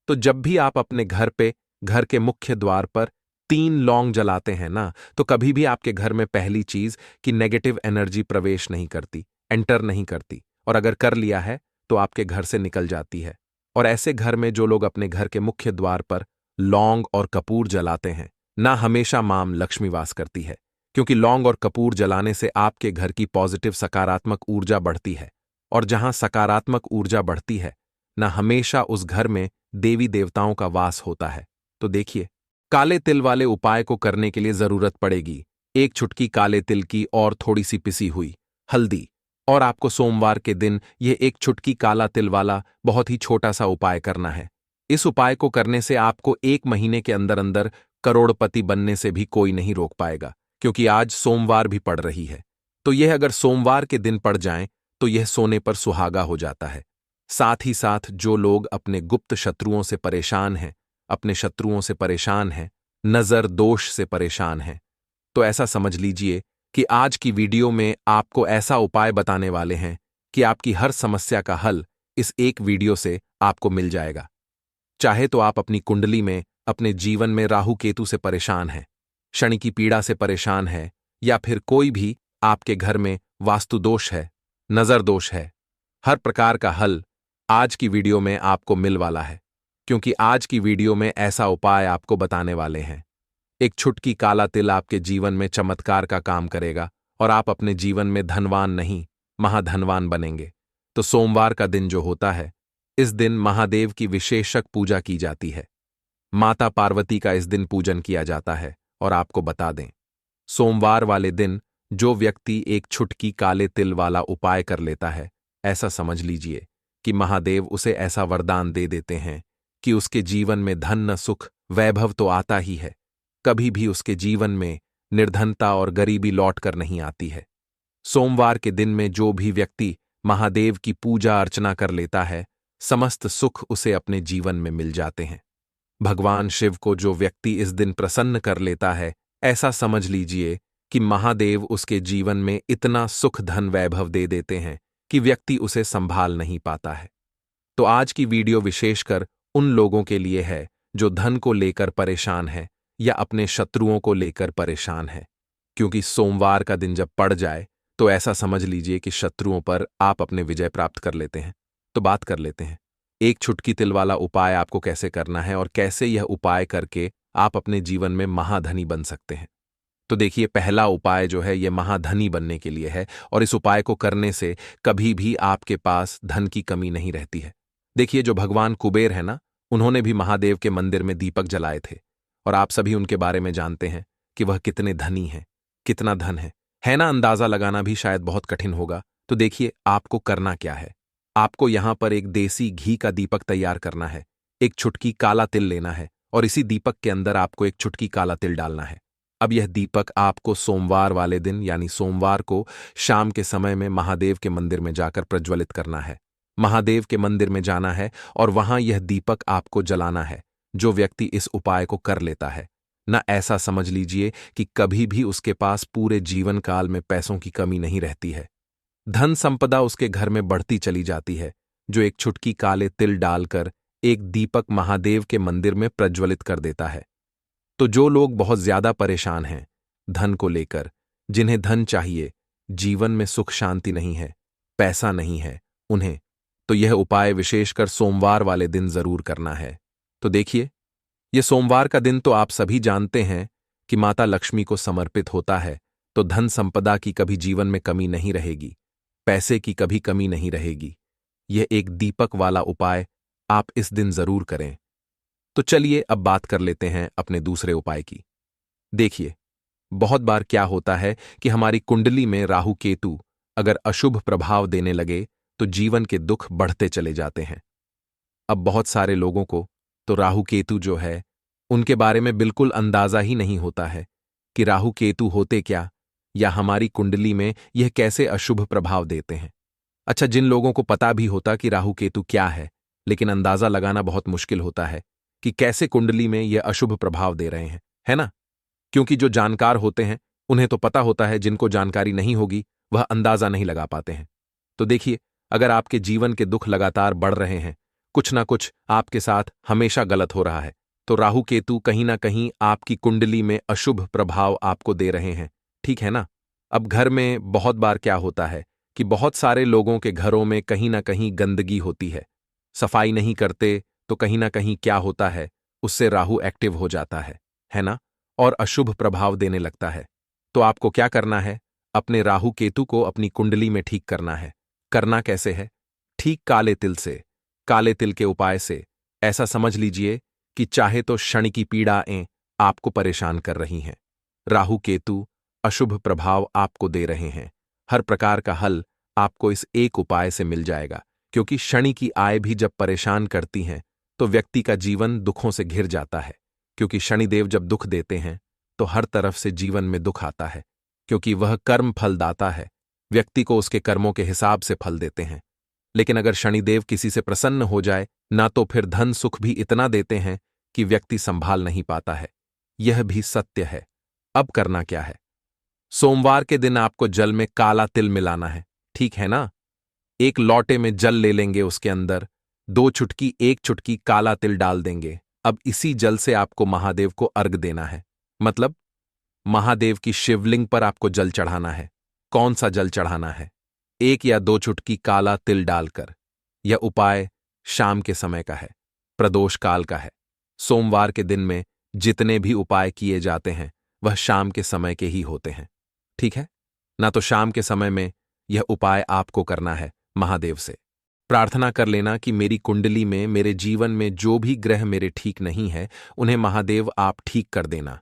तो जब भी आप अपने घर पे घर के मुख्य द्वार पर 3 लौंग जलाते हैं ना, तो कभी भी आपके घर में पहली चीज कि नेगेटिव एनर्जी प्रवेश नहीं करती, एंटर नहीं करती, और अगर कर लिया है तो आपके घर से निकल जाती है। और ऐसे घर में जो लोग अपने घर के मुख्य द्वार पर लौंग और कपूर जलाते हैं ना, हमेशा मां लक्ष्मी वास करती है, क्योंकि लौंग और कपूर जलाने से आपके घर की पॉजिटिव सकारात्मक ऊर्जा बढ़ती है, और जहां सकारात्मक ऊर्जा बढ़ती है ना, हमेशा उस घर में देवी देवताओं का वास होता है। तो देखिए, काले तिल वाले उपाय को करने के लिए जरूरत पड़ेगी 1 चुटकी काले तिल की और थोड़ी सी पिसी हुई हल्दी, और आपको सोमवार के दिन यह 1 चुटकी काला तिल वाला बहुत ही छोटा सा उपाय करना है। इस उपाय को करने से आपको 1 महीने के अंदर अंदर करोड़पति बनने से भी कोई नहीं रोक पाएगा, क्योंकि आज सोमवार भी पड़ रही है। तो यह अगर सोमवार के दिन पड़ जाए तो यह सोने पर सुहागा हो जाता है। साथ ही साथ जो लोग अपने गुप्त शत्रुओं से परेशान हैं, अपने शत्रुओं से परेशान हैं, नजर दोष से परेशान हैं, तो ऐसा समझ लीजिए कि आज की वीडियो में आपको ऐसा उपाय बताने वाले हैं कि आपकी हर समस्या का हल इस एक वीडियो से आपको मिल जाएगा। चाहे तो आप अपनी कुंडली में, अपने जीवन में राहु केतु से परेशान हैं, शनि की पीड़ा से परेशान है, या फिर कोई भी आपके घर में वास्तु दोष है, नजर दोष है, हर प्रकार का हल आज की वीडियो में आपको मिल वाला है, क्योंकि आज की वीडियो में ऐसा उपाय आपको बताने वाले हैं। 1 चुटकी काला तिल आपके जीवन में चमत्कार का काम करेगा और आप अपने जीवन में धनवान नहीं, महाधनवान बनेंगे। तो सोमवार का दिन जो होता है, इस दिन महादेव की विशेषक पूजा की जाती है। माता पार्वती का इस दिन पूजन किया जाता है। और आपको बता दें, सोमवार वाले दिन जो व्यक्ति 1 चुटकी काले तिल वाला उपाय कर लेता है, ऐसा समझ लीजिए कि महादेव उसे ऐसा वरदान दे देते हैं कि उसके जीवन में धन न सुख वैभव तो आता ही है, कभी भी उसके जीवन में निर्धनता और गरीबी लौट कर नहीं आती है। सोमवार के दिन में जो भी व्यक्ति महादेव की पूजा अर्चना कर लेता है, समस्त सुख उसे अपने जीवन में मिल जाते हैं। भगवान शिव को जो व्यक्ति इस दिन प्रसन्न कर लेता है, ऐसा समझ लीजिए कि महादेव उसके जीवन में इतना सुख धन वैभव दे देते हैं कि व्यक्ति उसे संभाल नहीं पाता है। तो आज की वीडियो विशेषकर उन लोगों के लिए है जो धन को लेकर परेशान है या अपने शत्रुओं को लेकर परेशान है, क्योंकि सोमवार का दिन जब पड़ जाए तो ऐसा समझ लीजिए कि शत्रुओं पर आप अपने विजय प्राप्त कर लेते हैं। तो बात कर लेते हैं 1 चुटकी तिल वाला उपाय आपको कैसे करना है और कैसे यह उपाय करके आप अपने जीवन में महाधनी बन सकते हैं। तो देखिए, पहला उपाय जो है यह महाधनी बनने के लिए है, और इस उपाय को करने से कभी भी आपके पास धन की कमी नहीं रहती है। देखिए, जो भगवान कुबेर है ना, उन्होंने भी महादेव के मंदिर में दीपक जलाए थे, और आप सभी उनके बारे में जानते हैं कि वह कितने धनी हैं, कितना धन है ना? अंदाजा लगाना भी शायद बहुत कठिन होगा। तो देखिए, आपको करना क्या है। आपको यहां पर एक देसी घी का दीपक तैयार करना है, 1 चुटकी काला तिल लेना है, और इसी दीपक के अंदर आपको 1 चुटकी काला तिल डालना है। अब यह दीपक आपको सोमवार वाले दिन यानी सोमवार को शाम के समय में महादेव के मंदिर में जाकर प्रज्वलित करना है। महादेव के मंदिर में जाना है और वहां यह दीपक आपको जलाना है। जो व्यक्ति इस उपाय को कर लेता है ना, ऐसा समझ लीजिए कि कभी भी उसके पास पूरे जीवन काल में पैसों की कमी नहीं रहती है। धन संपदा उसके घर में बढ़ती चली जाती है, जो एक चुटकी काले तिल डालकर एक दीपक महादेव के मंदिर में प्रज्वलित कर देता है। तो जो लोग बहुत ज्यादा परेशान हैं धन को लेकर, जिन्हें धन चाहिए, जीवन में सुख शांति नहीं है, पैसा नहीं है उन्हें, तो यह उपाय विशेषकर सोमवार वाले दिन जरूर करना है। तो देखिए, यह सोमवार का दिन तो आप सभी जानते हैं कि माता लक्ष्मी को समर्पित होता है, तो धन संपदा की कभी जीवन में कमी नहीं रहेगी, पैसे की कभी कमी नहीं रहेगी। यह एक दीपक वाला उपाय आप इस दिन जरूर करें। तो चलिए अब बात कर लेते हैं अपने दूसरे उपाय की। देखिए, बहुत बार क्या होता है कि हमारी कुंडली में राहु केतु अगर अशुभ प्रभाव देने लगे तो जीवन के दुख बढ़ते चले जाते हैं। अब बहुत सारे लोगों को तो राहु केतु जो है उनके बारे में बिल्कुल अंदाजा ही नहीं होता है कि राहु केतु होते क्या, या हमारी कुंडली में यह कैसे अशुभ प्रभाव देते हैं। अच्छा, जिन लोगों को पता भी होता कि राहु केतु क्या है, लेकिन अंदाजा लगाना बहुत मुश्किल होता है कि कैसे कुंडली में यह अशुभ प्रभाव दे रहे हैं, है ना? क्योंकि जो जानकार होते हैं उन्हें तो पता होता है, जिनको जानकारी नहीं होगी वह अंदाजा नहीं लगा पाते हैं। तो देखिए, अगर आपके जीवन के दुख लगातार बढ़ रहे हैं, कुछ ना कुछ आपके साथ हमेशा गलत हो रहा है, तो राहु केतु कहीं ना कहीं आपकी कुंडली में अशुभ प्रभाव आपको दे रहे हैं, ठीक है ना? अब घर में बहुत बार क्या होता है कि बहुत सारे लोगों के घरों में कहीं ना कहीं गंदगी होती है, सफाई नहीं करते, तो कहीं ना कहीं क्या होता है, उससे राहु एक्टिव हो जाता है ना? और अशुभ प्रभाव देने लगता है। तो आपको क्या करना है? अपने राहु केतु को अपनी कुंडली में ठीक करना है। करना कैसे है? ठीक काले तिल से, काले तिल के उपाय से। ऐसा समझ लीजिए कि चाहे तो शनि की पीड़ाएं आपको परेशान कर रही हैं, राहु केतु अशुभ प्रभाव आपको दे रहे हैं, हर प्रकार का हल आपको इस एक उपाय से मिल जाएगा। क्योंकि शनि की आय भी जब परेशान करती हैं तो व्यक्ति का जीवन दुखों से घिर जाता है। क्योंकि शनिदेव जब दुख देते हैं तो हर तरफ से जीवन में दुख आता है, क्योंकि वह कर्म फलदाता है, व्यक्ति को उसके कर्मों के हिसाब से फल देते हैं। लेकिन अगर शनिदेव किसी से प्रसन्न हो जाए ना, तो फिर धन सुख भी इतना देते हैं कि व्यक्ति संभाल नहीं पाता है। यह भी सत्य है। अब करना क्या है? सोमवार के दिन आपको जल में काला तिल मिलाना है, ठीक है ना? एक लोटे में जल ले लेंगे, उसके अंदर 2 चुटकी 1 चुटकी काला तिल डाल देंगे। अब इसी जल से आपको महादेव को अर्घ देना है, मतलब महादेव की शिवलिंग पर आपको जल चढ़ाना है। कौन सा जल चढ़ाना है? 1 या 2 चुटकी काला तिल डालकर। यह उपाय शाम के समय का है, प्रदोष काल का है। सोमवार के दिन में जितने भी उपाय किए जाते हैं वह शाम के समय के ही होते हैं, ठीक है ना? तो शाम के समय में यह उपाय आपको करना है। महादेव से प्रार्थना कर लेना कि मेरी कुंडली में, मेरे जीवन में जो भी ग्रह मेरे ठीक नहीं है उन्हें महादेव आप ठीक कर देना।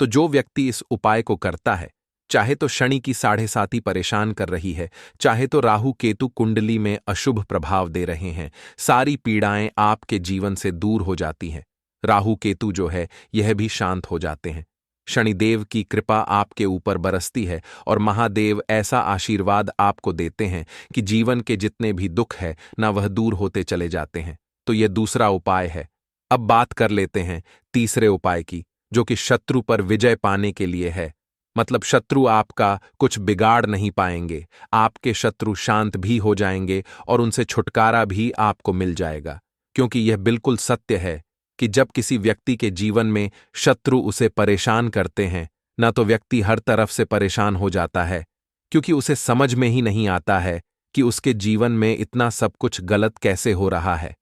तो जो व्यक्ति इस उपाय को करता है, चाहे तो शनि की 7.5 परेशान कर रही है, चाहे तो राहु केतु कुंडली में अशुभ प्रभाव दे रहे हैं, सारी पीड़ाएं आपके जीवन से दूर हो जाती हैं। राहु केतु जो है यह भी शांत हो जाते हैं। शनिदेव की कृपा आपके ऊपर बरसती है और महादेव ऐसा आशीर्वाद आपको देते हैं कि जीवन के जितने भी दुख है ना, वह दूर होते चले जाते हैं। तो यह दूसरा उपाय है। अब बात कर लेते हैं तीसरे उपाय की, जो कि शत्रु पर विजय पाने के लिए है। मतलब शत्रु आपका कुछ बिगाड़ नहीं पाएंगे, आपके शत्रु शांत भी हो जाएंगे और उनसे छुटकारा भी आपको मिल जाएगा। क्योंकि यह बिल्कुल सत्य है कि जब किसी व्यक्ति के जीवन में शत्रु उसे परेशान करते हैं ना, तो व्यक्ति हर तरफ से परेशान हो जाता है, क्योंकि उसे समझ में ही नहीं आता है कि उसके जीवन में इतना सब कुछ गलत कैसे हो रहा है।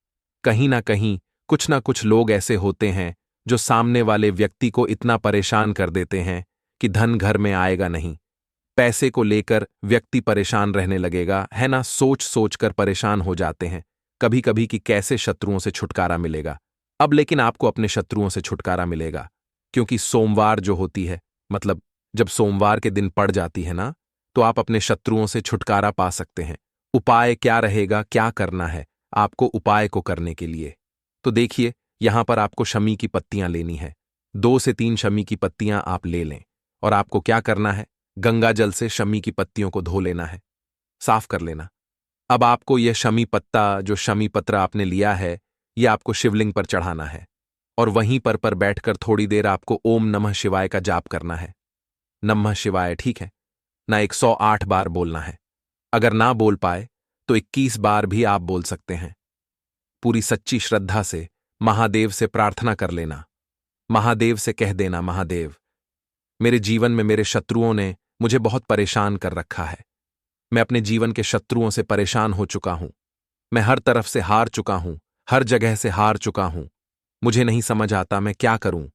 कहीं ना कुछ लोग ऐसे होते हैं जो सामने वाले व्यक्ति को इतना परेशान कर देते हैं कि धन घर में आएगा नहीं, पैसे को लेकर व्यक्ति परेशान रहने लगेगा, है ना? सोच सोच कर परेशान हो जाते हैं कभी कभी कि कैसे शत्रुओं से छुटकारा मिलेगा। अब लेकिन आपको अपने शत्रुओं से छुटकारा मिलेगा, क्योंकि सोमवार जो होती है, मतलब जब सोमवार के दिन पड़ जाती है ना, तो आप अपने शत्रुओं से छुटकारा पा सकते हैं। उपाय क्या रहेगा, क्या करना है आपको उपाय को करने के लिए? तो देखिए, यहां पर आपको शमी की पत्तियां लेनी है। 2 से 3 शमी की पत्तियां आप ले लें और आपको क्या करना है? गंगा जल से शमी की पत्तियों को धो लेना है, साफ कर लेना। अब आपको यह शमी पत्ता, जो शमी पत्र आपने लिया है, यह आपको शिवलिंग पर चढ़ाना है और वहीं पर बैठकर थोड़ी देर आपको ओम नमः शिवाय का जाप करना है। नमः शिवाय, ठीक है ना? 108 बार बोलना है। अगर ना बोल पाए तो 21 बार भी आप बोल सकते हैं। पूरी सच्ची श्रद्धा से महादेव से प्रार्थना कर लेना। महादेव से कह देना, महादेव, मेरे जीवन में मेरे शत्रुओं ने मुझे बहुत परेशान कर रखा है। मैं अपने जीवन के शत्रुओं से परेशान हो चुका हूं। मैं हर तरफ से हार चुका हूं, हर जगह से हार चुका हूं। मुझे नहीं समझ आता मैं क्या करूं।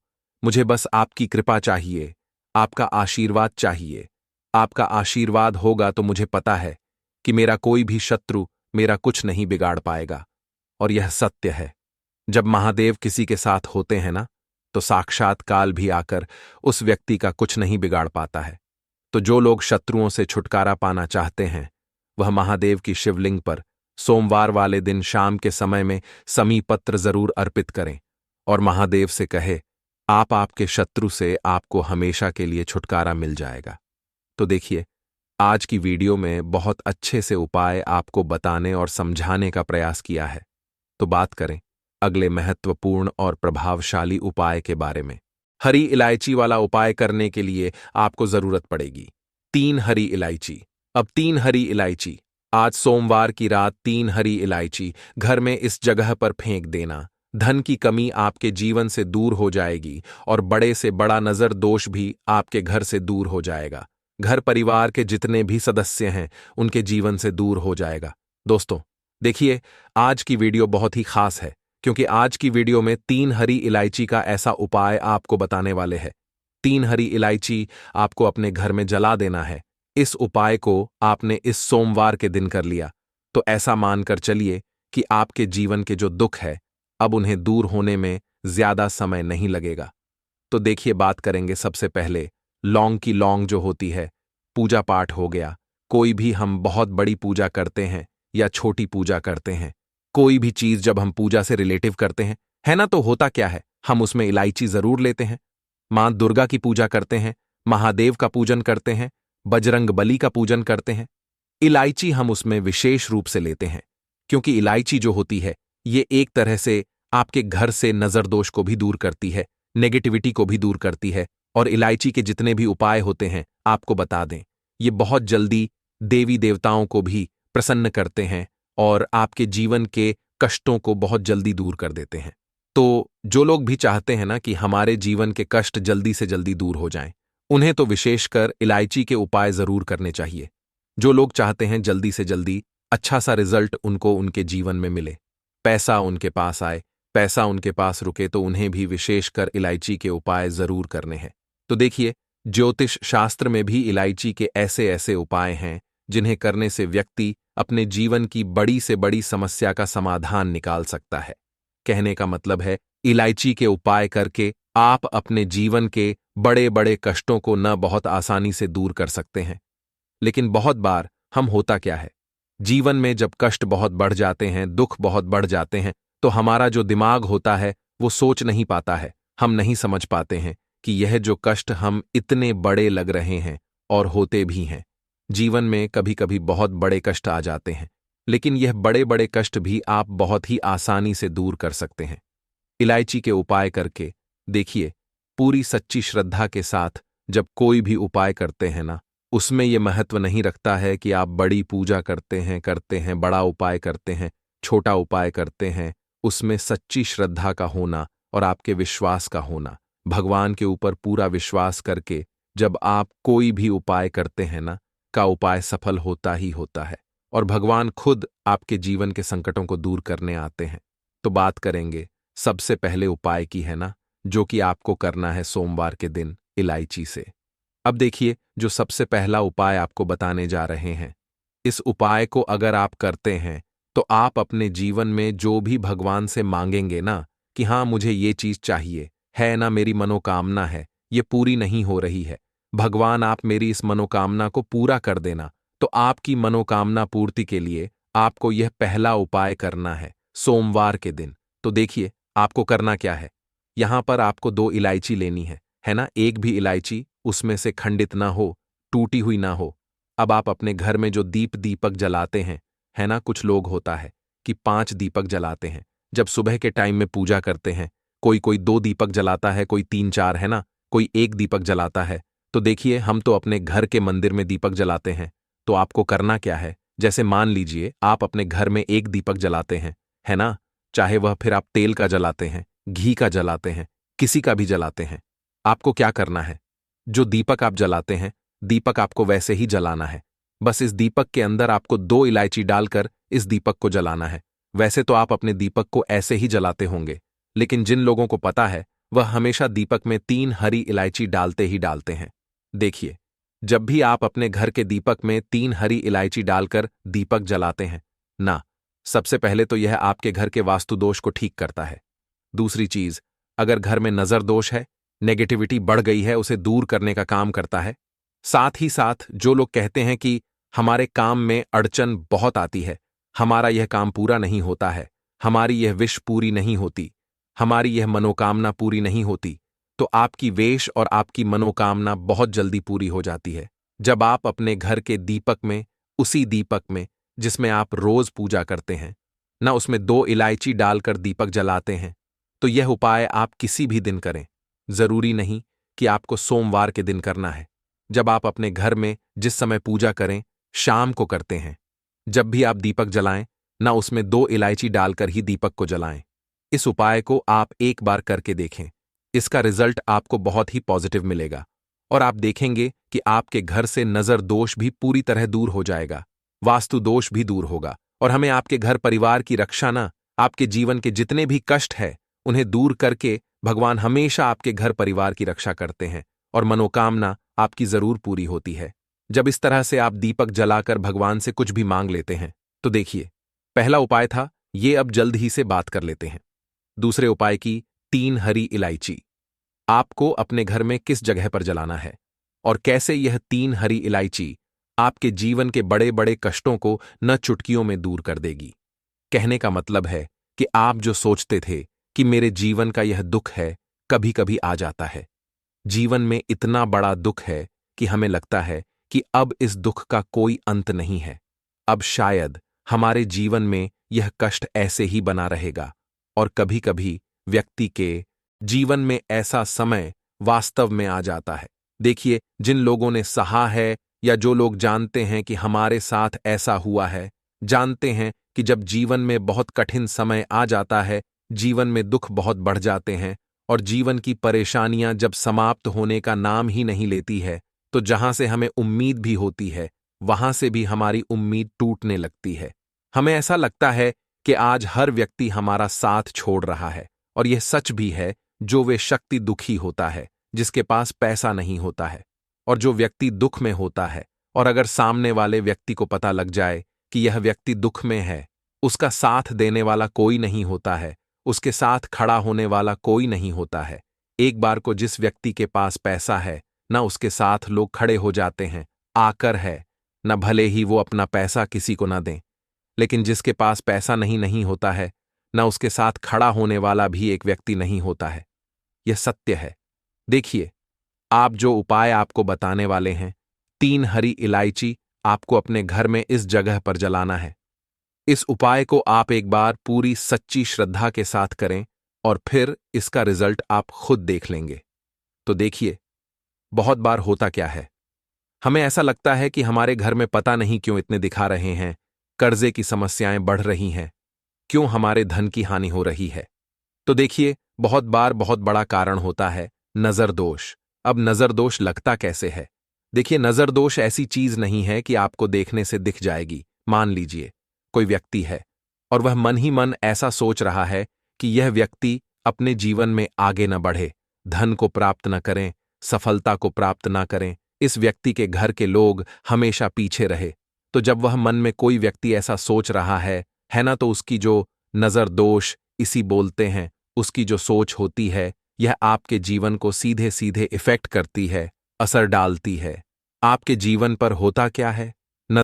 मुझे बस आपकी कृपा चाहिए, आपका आशीर्वाद चाहिए। आपका आशीर्वाद होगा तो मुझे पता है कि मेरा कोई भी शत्रु मेरा कुछ नहीं बिगाड़ पाएगा। और यह सत्य है। जब महादेव किसी के साथ होते हैं ना, तो साक्षात काल भी आकर उस व्यक्ति का कुछ नहीं बिगाड़ पाता है। तो जो लोग शत्रुओं से छुटकारा पाना चाहते हैं, वह महादेव की शिवलिंग पर सोमवार वाले दिन शाम के समय में समी पत्र जरूर अर्पित करें और महादेव से कहे, आपके शत्रु से आपको हमेशा के लिए छुटकारा मिल जाएगा। तो देखिए, आज की वीडियो में बहुत अच्छे से उपाय आपको बताने और समझाने का प्रयास किया है। तो बात करें अगले महत्वपूर्ण और प्रभावशाली उपाय के बारे में। हरी इलायची वाला उपाय करने के लिए आपको जरूरत पड़ेगी 3 हरी इलायची। अब 3 हरी इलायची, आज सोमवार की रात 3 हरी इलायची घर में इस जगह पर फेंक देना। धन की कमी आपके जीवन से दूर हो जाएगी और बड़े से बड़ा नजर दोष भी आपके घर से दूर हो जाएगा। घर परिवार के जितने भी सदस्य हैं उनके जीवन से दूर हो जाएगा। दोस्तों देखिए, आज की वीडियो बहुत ही खास है क्योंकि आज की वीडियो में 3 हरी इलायची का ऐसा उपाय आपको बताने वाले हैं। 3 हरी इलायची आपको अपने घर में जला देना है। इस उपाय को आपने इस सोमवार के दिन कर लिया तो ऐसा मानकर चलिए कि आपके जीवन के जो दुख है अब उन्हें दूर होने में ज्यादा समय नहीं लगेगा। तो देखिए, बात करेंगे सबसे पहले लौंग की। लौंग जो होती है, पूजा पाठ हो गया, कोई भी हम बहुत बड़ी पूजा करते हैं या छोटी पूजा करते हैं, कोई भी चीज जब हम पूजा से रिलेटिव करते हैं, है ना, तो होता क्या है, हम उसमें इलायची जरूर लेते हैं। मां दुर्गा की पूजा करते हैं, महादेव का पूजन करते हैं, बजरंग बली का पूजन करते हैं, इलायची हम उसमें विशेष रूप से लेते हैं क्योंकि इलायची जो होती है ये एक तरह से आपके घर से नजरदोष को भी दूर करती है, नेगेटिविटी को भी दूर करती है। और इलायची के जितने भी उपाय होते हैं आपको बता दें, ये बहुत जल्दी देवी देवताओं को भी प्रसन्न करते हैं और आपके जीवन के कष्टों को बहुत जल्दी दूर कर देते हैं। तो जो लोग भी चाहते हैं ना कि हमारे जीवन के कष्ट जल्दी से जल्दी दूर हो जाएं, उन्हें तो विशेषकर इलायची के उपाय जरूर करने चाहिए। जो लोग चाहते हैं जल्दी से जल्दी अच्छा सा रिजल्ट उनको उनके जीवन में मिले, पैसा उनके पास आए, पैसा उनके पास रुके, तो उन्हें भी विशेषकर इलायची के उपाय जरूर करने हैं। तो देखिए, ज्योतिष शास्त्र में भी इलायची के ऐसे ऐसे उपाय हैं जिन्हें करने से व्यक्ति अपने जीवन की बड़ी से बड़ी समस्या का समाधान निकाल सकता है। कहने का मतलब है, इलायची के उपाय करके आप अपने जीवन के बड़े बड़े कष्टों को न बहुत आसानी से दूर कर सकते हैं। लेकिन बहुत बार हम होता क्या है, जीवन में जब कष्ट बहुत बढ़ जाते हैं, दुख बहुत बढ़ जाते हैं, तो हमारा जो दिमाग होता है वो सोच नहीं पाता है, हम नहीं समझ पाते हैं कि यह जो कष्ट हम इतने बड़े लग रहे हैं और होते भी हैं। जीवन में कभी कभी बहुत बड़े कष्ट आ जाते हैं, लेकिन यह बड़े बड़े कष्ट भी आप बहुत ही आसानी से दूर कर सकते हैं इलायची के उपाय करके। देखिए, पूरी सच्ची श्रद्धा के साथ जब कोई भी उपाय करते हैं ना, उसमें यह महत्व नहीं रखता है कि आप बड़ी पूजा करते हैं, बड़ा उपाय करते हैं, छोटा उपाय करते हैं। उसमें सच्ची श्रद्धा का होना और आपके विश्वास का होना, भगवान के ऊपर पूरा विश्वास करके जब आप कोई भी उपाय करते हैं ना, का उपाय सफल होता ही होता है और भगवान खुद आपके जीवन के संकटों को दूर करने आते हैं। तो बात करेंगे सबसे पहले उपाय की, है ना, जो कि आपको करना है सोमवार के दिन इलायची से। अब देखिए, जो सबसे पहला उपाय आपको बताने जा रहे हैं, इस उपाय को अगर आप करते हैं तो आप अपने जीवन में जो भी भगवान से मांगेंगे ना कि हाँ मुझे ये चीज चाहिए, है ना, मेरी मनोकामना है, ये पूरी नहीं हो रही है, भगवान आप मेरी इस मनोकामना को पूरा कर देना। तो आपकी मनोकामना पूर्ति के लिए आपको यह पहला उपाय करना है सोमवार के दिन। तो देखिए, आपको करना क्या है, यहां पर आपको 2 इलायची लेनी है ना, एक भी इलायची उसमें से खंडित ना हो, टूटी हुई ना हो। अब आप अपने घर में जो दीपक जलाते हैं, है ना, कुछ लोग होता है कि 5 दीपक जलाते हैं जब सुबह के टाइम में पूजा करते हैं, कोई 2 दीपक जलाता है, कोई 3-4, है ना, कोई 1 दीपक जलाता है। तो देखिए, हम तो अपने घर के मंदिर में दीपक जलाते हैं। तो आपको करना क्या है, जैसे मान लीजिए आप अपने घर में एक दीपक जलाते हैं, है ना? चाहे वह फिर आप तेल का जलाते हैं, घी का जलाते हैं, किसी का भी जलाते हैं। आपको क्या करना है? जो दीपक आप जलाते हैं, दीपक आपको वैसे ही जलाना है। बस इस दीपक के अंदर आपको 2 इलायची डालकर इस दीपक को जलाना है। वैसे तो आप अपने दीपक को ऐसे ही जलाते होंगे, लेकिन जिन लोगों को पता है वह हमेशा दीपक में 3 हरी इलायची डालते ही डालते हैं। देखिए, जब भी आप अपने घर के दीपक में 3 हरी इलायची डालकर दीपक जलाते हैं ना, सबसे पहले तो यह आपके घर के वास्तु दोष को ठीक करता है। दूसरी चीज, अगर घर में नजर दोष है, नेगेटिविटी बढ़ गई है, उसे दूर करने का काम करता है। साथ ही साथ जो लोग कहते हैं कि हमारे काम में अड़चन बहुत आती है, हमारा यह काम पूरा नहीं होता है, हमारी यह विश पूरी नहीं होती, हमारी यह मनोकामना पूरी नहीं होती, तो आपकी वेश और आपकी मनोकामना बहुत जल्दी पूरी हो जाती है जब आप अपने घर के दीपक में, उसी दीपक में जिसमें आप रोज पूजा करते हैं ना, उसमें 2 इलायची डालकर दीपक जलाते हैं। तो यह उपाय आप किसी भी दिन करें, जरूरी नहीं कि आपको सोमवार के दिन करना है। जब आप अपने घर में जिस समय पूजा करें, शाम को करते हैं, जब भी आप दीपक जलाएं ना, उसमें 2 इलायची डालकर ही दीपक को जलाएं। इस उपाय को आप एक बार करके देखें, इसका रिजल्ट आपको बहुत ही पॉजिटिव मिलेगा और आप देखेंगे कि आपके घर से नजर दोष भी पूरी तरह दूर हो जाएगा, वास्तु दोष भी दूर होगा और हमें आपके घर परिवार की रक्षा ना, आपके जीवन के जितने भी कष्ट है उन्हें दूर करके भगवान हमेशा आपके घर परिवार की रक्षा करते हैं और मनोकामना आपकी जरूर पूरी होती है। जब इस तरह से आप दीपक जलाकर भगवान से कुछ भी मांग लेते हैं तो देखिए, पहला उपाय था ये, अब जल्द ही से बात कर लेते हैं। दूसरे उपाय की 3 हरी इलायची आपको अपने घर में किस जगह पर जलाना है और कैसे यह 3 हरी इलायची आपके जीवन के बड़े बड़े कष्टों को न चुटकियों में दूर कर देगी। कहने का मतलब है कि आप जो सोचते थे कि मेरे जीवन का यह दुख है, कभी कभी आ जाता है। जीवन में इतना बड़ा दुख है कि हमें लगता है कि अब इस दुख का कोई अंत नहीं है, अब शायद हमारे जीवन में यह कष्ट ऐसे ही बना रहेगा। और कभी कभी व्यक्ति के जीवन में ऐसा समय वास्तव में आ जाता है। देखिए, जिन लोगों ने सहा है या जो लोग जानते हैं कि हमारे साथ ऐसा हुआ है, जानते हैं कि जब जीवन में बहुत कठिन समय आ जाता है, जीवन में दुख बहुत बढ़ जाते हैं और जीवन की परेशानियां जब समाप्त होने का नाम ही नहीं लेती है, तो जहां से हमें उम्मीद भी होती है, वहां से भी हमारी उम्मीद टूटने लगती है। हमें ऐसा लगता है कि आज हर व्यक्ति हमारा साथ छोड़ रहा है और यह सच भी है। जो वे शक्ति दुखी होता है जिसके पास पैसा नहीं होता है, और जो व्यक्ति दुख में होता है और अगर सामने वाले व्यक्ति को पता लग जाए कि यह व्यक्ति दुख में है, उसका साथ देने वाला कोई नहीं होता है, उसके साथ खड़ा होने वाला कोई नहीं होता है। एक बार को जिस व्यक्ति के पास पैसा है ना, उसके साथ लोग खड़े हो जाते हैं, आकर है न, भले ही वो अपना पैसा किसी को ना दें। लेकिन जिसके पास पैसा नहीं होता है ना, उसके साथ खड़ा होने वाला भी एक व्यक्ति नहीं होता है। यह सत्य है। देखिए, आप जो उपाय आपको बताने वाले हैं, 3 हरी इलायची आपको अपने घर में इस जगह पर जलाना है। इस उपाय को आप एक बार पूरी सच्ची श्रद्धा के साथ करें और फिर इसका रिजल्ट आप खुद देख लेंगे। तो देखिए, बहुत बार होता क्या है, हमें ऐसा लगता है कि हमारे घर में पता नहीं क्यों इतने दिखा रहे हैं, कर्जे की समस्याएं बढ़ रही हैं, क्यों हमारे धन की हानि हो रही है। तो देखिए, बहुत बार बहुत बड़ा कारण होता है नजर दोष। अब नजर दोष लगता कैसे है? देखिए, नजर दोष ऐसी चीज नहीं है कि आपको देखने से दिख जाएगी। मान लीजिए कोई व्यक्ति है और वह मन ही मन ऐसा सोच रहा है कि यह व्यक्ति अपने जीवन में आगे न बढ़े, धन को प्राप्त न करें, सफलता को प्राप्त न करें, इस व्यक्ति के घर के लोग हमेशा पीछे रहे। तो जब वह मन में कोई व्यक्ति ऐसा सोच रहा है ना, तो उसकी जो नजर दोष इसी बोलते हैं, उसकी जो सोच होती है, यह आपके जीवन को सीधे सीधे इफेक्ट करती है, असर डालती है। आपके जीवन पर होता क्या है?